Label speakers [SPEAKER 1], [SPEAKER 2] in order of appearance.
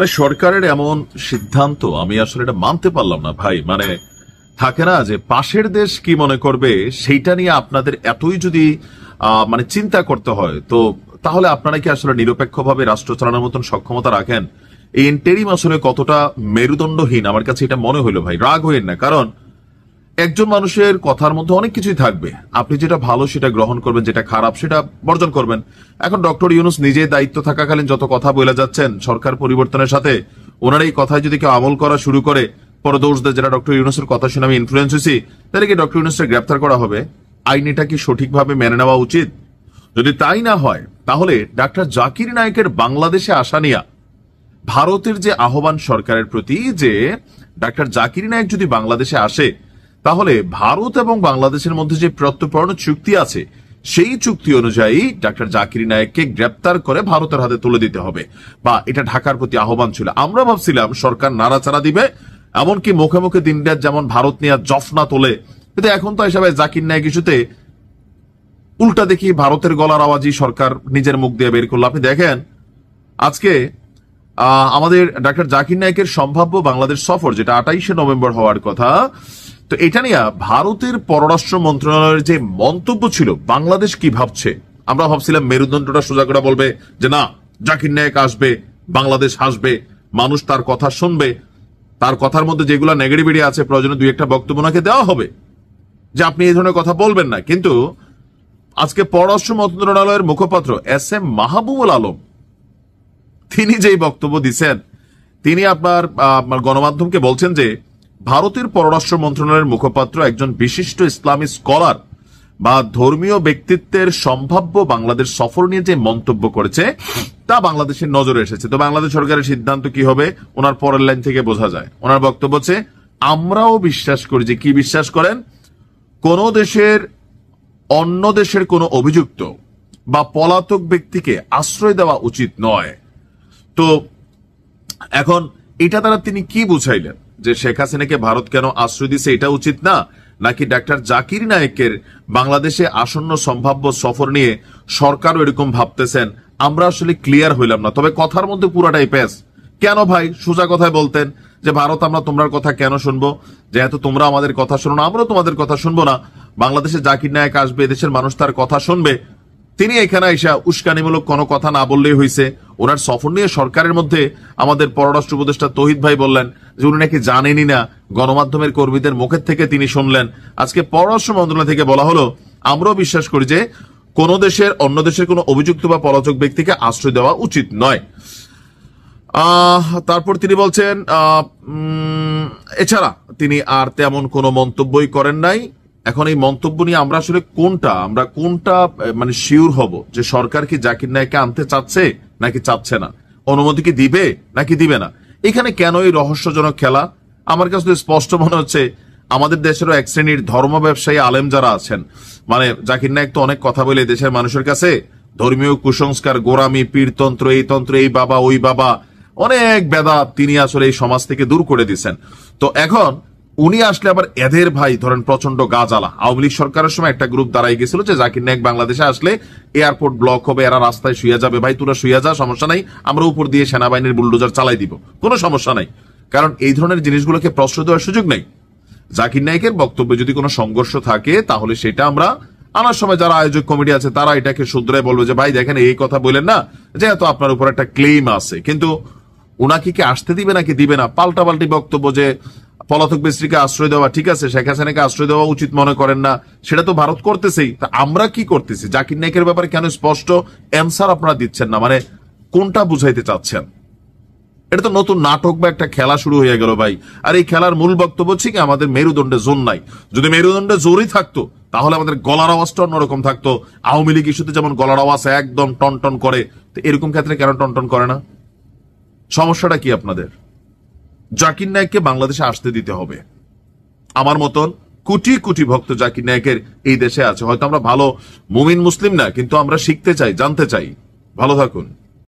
[SPEAKER 1] মানে সরকারের এমন সিদ্ধান্ত আমি আসলে এটা মানতে পারলাম না ভাই। মানে থাকে না যে পাশের দেশ কি মনে করবে সেইটা নিয়ে আপনাদের এতই যদি মানে চিন্তা করতে হয়, তো তাহলে আপনারা কি আসলে নিরপেক্ষভাবে রাষ্ট্র চালানোর মতন সক্ষমতা রাখেন? এই ইন্টেরিম আসলে কতটা মেরুদণ্ডহীন আমার কাছে এটা মনে হইলো ভাই। রাগ হইেন না, কারণ একজন মানুষের কথার মধ্যে অনেক কিছুই থাকবে। আপনি যেটা ভালো সেটা গ্রহণ করবেন, যেটা খারাপ সেটা বর্জন করবেন। এখন ডক্টর ইউনূস নিজে দায়িত্ব থাকাকালীন যত কথা বলে যাচ্ছেন সরকার পরিবর্তনের সাথে, ওনার এই কথায় যদি কেউ আমল করা শুরু করে পরে দোষ দেয় যেটা ডক্টর ইউনূসের কথা শুনে আমি ইনফ্লুয়েন্স হয়েছি, তাহলে কি ডক্টর ইউনূসকে গ্রেপ্তার করা হবে? আইনিটা কি সঠিকভাবে মেনে নেওয়া উচিত? যদি তাই না হয় তাহলে ডাক্তার জাকির নায়েকের বাংলাদেশে আসা নিয়ে ভারতের যে আহ্বান সরকারের প্রতি, যে ডাক্তার জাকির নায়েক যদি বাংলাদেশে আসে তাহলে ভারত এবং বাংলাদেশের মধ্যে যে প্রত্যর্পণ চুক্তি আছে সেই চুক্তি অনুযায়ী ডাক্তার জাকির নায়েককে গ্রেপ্তার করে ভারতের হাতে তুলে দিতে হবে, বা এটা ঢাকার প্রতি আহ্বান ছিল। আমরা ভাবছিলাম সরকার নাড়াচাড়া দিবে, এমনকি মুখে মুখে দিনরাত যেমন ভারত নিয়ে জফনা তোলে, কিন্তু এখন তো হিসাবে জাকির নায়েক ইস্যুতে উল্টা দেখি ভারতের গলার আওয়াজই সরকার নিজের মুখ দিয়ে বের করলো। আপনি দেখেন আজকে আমাদের ডাক্তার জাকির নায়েকের সম্ভাব্য বাংলাদেশ সফর, যেটা 28শে নভেম্বর হওয়ার কথা, তো এটা নিয়ে ভারতের পররাষ্ট্র মন্ত্রণালয়ের যে মন্তব্য ছিল বাংলাদেশ কি ভাবছে, আমরা ভাবছিলাম মেরুদণ্ডটা সোজা করে বলবে যে না, জাকির নায়েক আসবে, বাংলাদেশ হাসবে, মানুষ তার কথা শুনবে, তার কথার মধ্যে যেগুলো নেগেটিভিটি আছে প্রয়োজনে দুই একটা বক্তব্য ওনাকে দেওয়া হবে যে আপনি এই ধরনের কথা বলবেন না। কিন্তু আজকে পররাষ্ট্র মন্ত্রণালয়ের মুখপাত্র SM মাহবুবুল আলম তিনি যেই বক্তব্য দিচ্ছেন, তিনি আপনার গণমাধ্যমকে বলছেন যে ভারতের পররাষ্ট্র মন্ত্রণালয়ের মুখপাত্র একজন বিশিষ্ট ইসলামী স্কলার বা ধর্মীয় ব্যক্তিত্বের সম্ভাব্য বাংলাদেশ সফর নিয়ে যে মন্তব্য করেছে তা বাংলাদেশের নজরে এসেছে। তো বাংলাদেশ সরকারের সিদ্ধান্ত কি হবে ওনার পরের লাইন থেকে বোঝা যায়। ওনার বক্তব্য হচ্ছে, আমরাও বিশ্বাস করি, যে কি বিশ্বাস করেন, কোন দেশের অন্য দেশের কোন অভিযুক্ত বা পলাতক ব্যক্তিকে আশ্রয় দেওয়া উচিত নয়। তো এখন এটা দ্বারা তিনি কি বুঝাইলেন, যে শেখ হাসিনাকে ভারত কেন আশ্রয় দিচ্ছে এটা উচিত না, নাকি ডাক্তার জাকির নায়েকের বাংলাদেশে আসন্ন সম্ভাব্য সফর নিয়ে সরকারও এরকম ভাবতেছেন? আমরা আসলে ক্লিয়ার হইলাম না। তবে কথার মধ্যে পুরাটাই প্যাস। কেন ভাই সোজা কথায় বলতেন যে ভারত আমরা তোমার কথা কেন শুনবো, যেহেতু তোমরা আমাদের কথা শোনো না আমরাও তোমাদের কথা শুনবো না। বাংলাদেশে জাকির নায়েক আসবে, দেশের মানুষ তার কথা শুনবে, তিনি এখানে এসে উস্কানিমূলক কোনো কথা না বললেই হয়েছে। ওনার সফর নিয়ে সরকারের মধ্যে আমাদের পররাষ্ট্র উপদেষ্টা তৌহিদ ভাই বললেন যে উনি নাকি জানেনই না, গণমাধ্যমের কর্মীদের মুখের থেকে তিনি শুনলেন। আজকে পররাষ্ট্র মন্ত্রণালয় থেকে বলা হলো আমরাও বিশ্বাস করি যে কোন দেশের অন্য দেশের কোনো অভিযুক্ত বা পলাতক ব্যক্তিকে আশ্রয় দেওয়া উচিত নয়। তারপর তিনি বলছেন এছাড়া তিনি আর তেমন কোনো মন্তব্যই করেন নাই। এখন এই মন্তব্য নিয়ে আমরা আসলে কোনটা মানে শিওর হব যে সরকার কি জাকির নায়েককে আনতে চাচ্ছে নাকি চাচ্ছে না, অনুমতি কি দিবে নাকি দিবে না? এখানে কেন এই রহস্যজনক খেলা? আমার কাছে স্পষ্ট মনে হচ্ছে আমাদের দেশেরও এক শ্রেণীর ধর্ম ব্যবসায়ী আলেম যারা আছেন, মানে জাকির নায়েক তো অনেক কথা বলে দেশের মানুষের কাছে ধর্মীয় কুসংস্কার, গোরামি, পীরতন্ত্র, এই তন্ত্র, এই বাবা ওই বাবা, অনেক বেদাত তিনি আসলে এই সমাজ থেকে দূর করে দিচ্ছেন। তো এখন উনি আসলে আবার এদের ভাই ধরেন প্রচন্ড গাজালা। আওয়ামী লীগ সরকারের সময় একটা গ্রুপ দাঁড়াই গেছিল যে জাকির নায়েক বাংলাদেশে আসলে এয়ারপোর্ট ব্লক হবে, এরা রাস্তায় শুয়ে যাবে। ভাই তোরা শুয়ে যা, সমস্যা নাই, আমরা উপর দিয়ে সেনাবাহিনীর বুলডোজার চালাই দিব, কোনো সমস্যা নাই। কারণ এই ধরনের জিনিসগুলোকে প্রশ্রয় দেওয়ার সুযোগ নেই। জাকির নায়েকের বক্তব্যে যদি কোনো সংঘর্ষ থাকে তাহলে সেটা আমরা আনার সময় যারা আয়োজক কমিটি আছে তারা এটাকে শুধরায় বলবে যে ভাই দেখেন এই কথা বলেন না, যেহেতু আপনার উপর একটা ক্লেম আছে। কিন্তু উনাকে কি আসতে দিবে নাকি দিবে না? পাল্টাপাল্টি বক্তব্য যে পলাতক ব্যক্তিকে আশ্রয় দেওয়া ঠিক আছে, শেখ হাসিনাকে আশ্রয় দেওয়া উচিত মনে করেন না, সেটা তো ভারত করতেছেই। তা আমরা কি করতেছি? জাকির নায়েকের ব্যাপারে কেন স্পষ্ট অ্যান্সার আপনারা দিচ্ছেন না? মানে কোনটা বুঝাইতে চাচ্ছেন? এটা তো নতুন নাটক বা একটা খেলা শুরু হয়ে গেল ভাই। আর এই খেলার মূল বক্তব্য হচ্ছে কি আমাদের মেরুদণ্ডে জোর নাই। যদি মেরুদণ্ডে জোরই থাকতো তাহলে আমাদের গলার আওয়াজটা অন্যরকম থাকতো। আওয়ামী লীগ ইস্যুতে যেমন গলার আওয়াজ একদম টনটন করে, তো এরকম ক্ষেত্রে কেন টনটন করে না? সমস্যাটা কি আপনাদের? জাকির নায়েককে বাংলাদেশে আসতে দিতে হবে। আমার মতন কোটি কোটি ভক্ত জাকির নায়েকের এই দেশে আছে। হয়তো আমরা ভালো মুমিন মুসলিম না, কিন্তু আমরা শিখতে চাই, জানতে চাই। ভালো থাকুন।